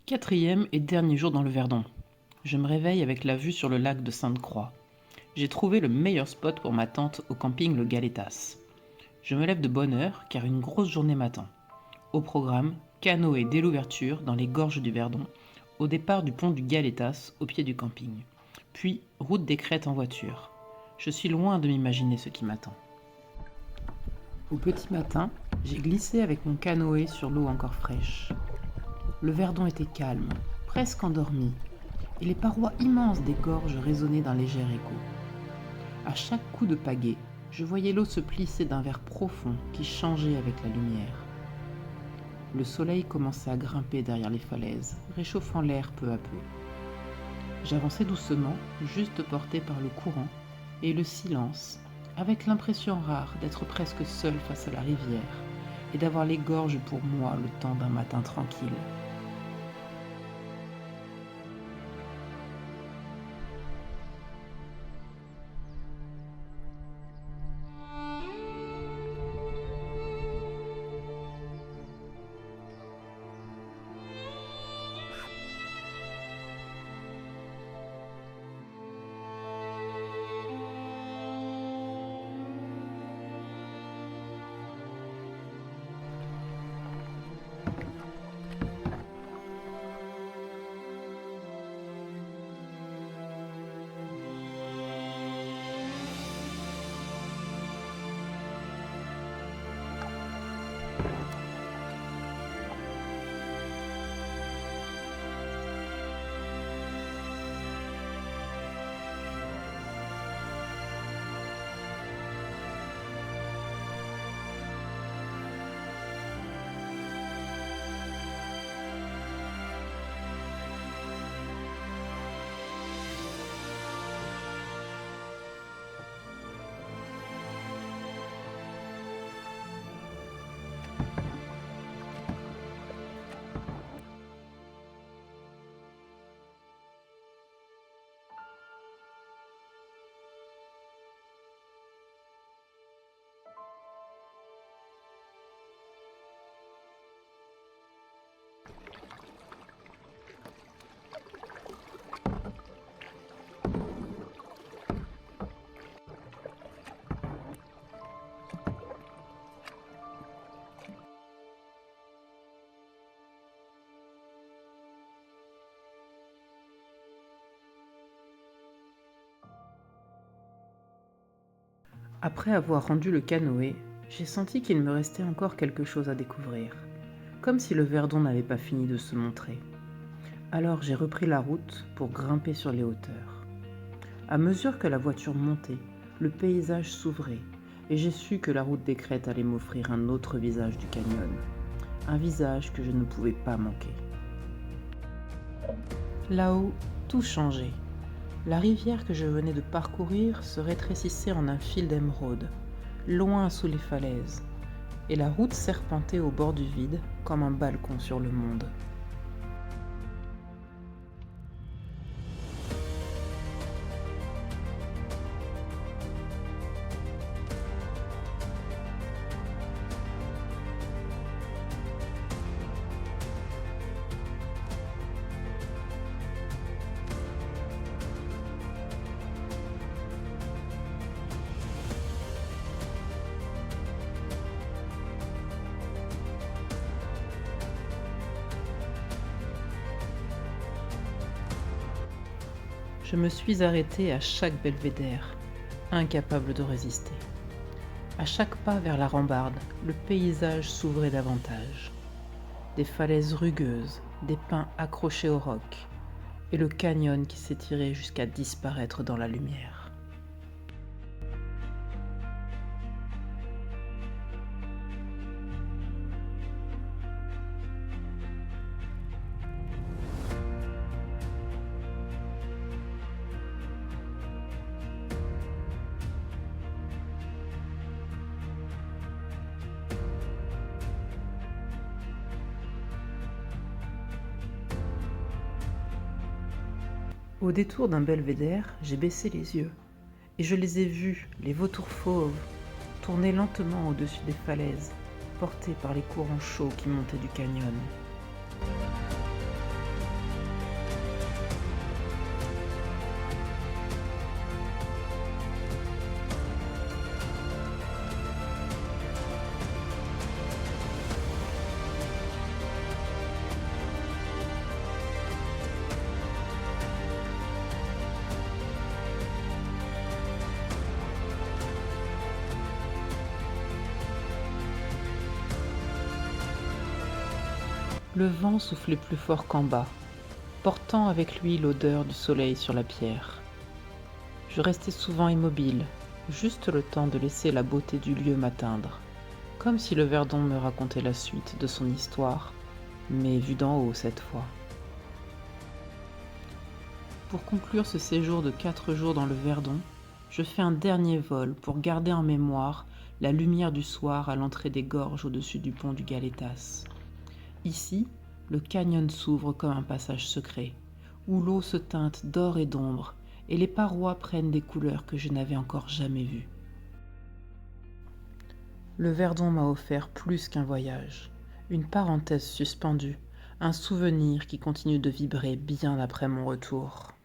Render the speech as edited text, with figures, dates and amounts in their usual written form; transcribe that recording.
Quatrième et dernier jour dans le Verdon. Je me réveille avec la vue sur le lac de Sainte-Croix. J'ai trouvé le meilleur spot pour ma tente au camping Le Galetas. Je me lève de bonne heure car une grosse journée m'attend. Au programme, canoë dès l'ouverture dans les gorges du Verdon, au départ du pont du Galetas au pied du camping. Puis route des crêtes en voiture. Je suis loin de m'imaginer ce qui m'attend. Au petit matin, j'ai glissé avec mon canoë sur l'eau encore fraîche. Le Verdon était calme, presque endormi, et les parois immenses des gorges résonnaient d'un léger écho. À chaque coup de pagaie, je voyais l'eau se plisser d'un vert profond qui changeait avec la lumière. Le soleil commençait à grimper derrière les falaises, réchauffant l'air peu à peu. J'avançais doucement, juste porté par le courant et le silence, avec l'impression rare d'être presque seul face à la rivière et d'avoir les gorges pour moi le temps d'un matin tranquille. Après avoir rendu le canoë, j'ai senti qu'il me restait encore quelque chose à découvrir, comme si le Verdon n'avait pas fini de se montrer. Alors j'ai repris la route pour grimper sur les hauteurs. À mesure que la voiture montait, le paysage s'ouvrait et j'ai su que la route des crêtes allait m'offrir un autre visage du canyon, un visage que je ne pouvais pas manquer. Là-haut, tout changeait. La rivière que je venais de parcourir se rétrécissait en un fil d'émeraude, loin sous les falaises, et la route serpentait au bord du vide comme un balcon sur le monde. Je me suis arrêtée à chaque belvédère, incapable de résister. À chaque pas vers la rambarde, le paysage s'ouvrait davantage. Des falaises rugueuses, des pins accrochés au roc, et le canyon qui s'étirait jusqu'à disparaître dans la lumière. Au détour d'un belvédère, j'ai baissé les yeux, et je les ai vus, les vautours fauves, tourner lentement au-dessus des falaises, portés par les courants chauds qui montaient du canyon. Le vent soufflait plus fort qu'en bas, portant avec lui l'odeur du soleil sur la pierre. Je restais souvent immobile, juste le temps de laisser la beauté du lieu m'atteindre, comme si le Verdon me racontait la suite de son histoire, mais vue d'en haut cette fois. Pour conclure ce séjour de 4 jours dans le Verdon, je fais un dernier vol pour garder en mémoire la lumière du soir à l'entrée des gorges au-dessus du pont du Galetas. Ici, le canyon s'ouvre comme un passage secret, où l'eau se teinte d'or et d'ombre, et les parois prennent des couleurs que je n'avais encore jamais vues. Le Verdon m'a offert plus qu'un voyage, une parenthèse suspendue, un souvenir qui continue de vibrer bien après mon retour.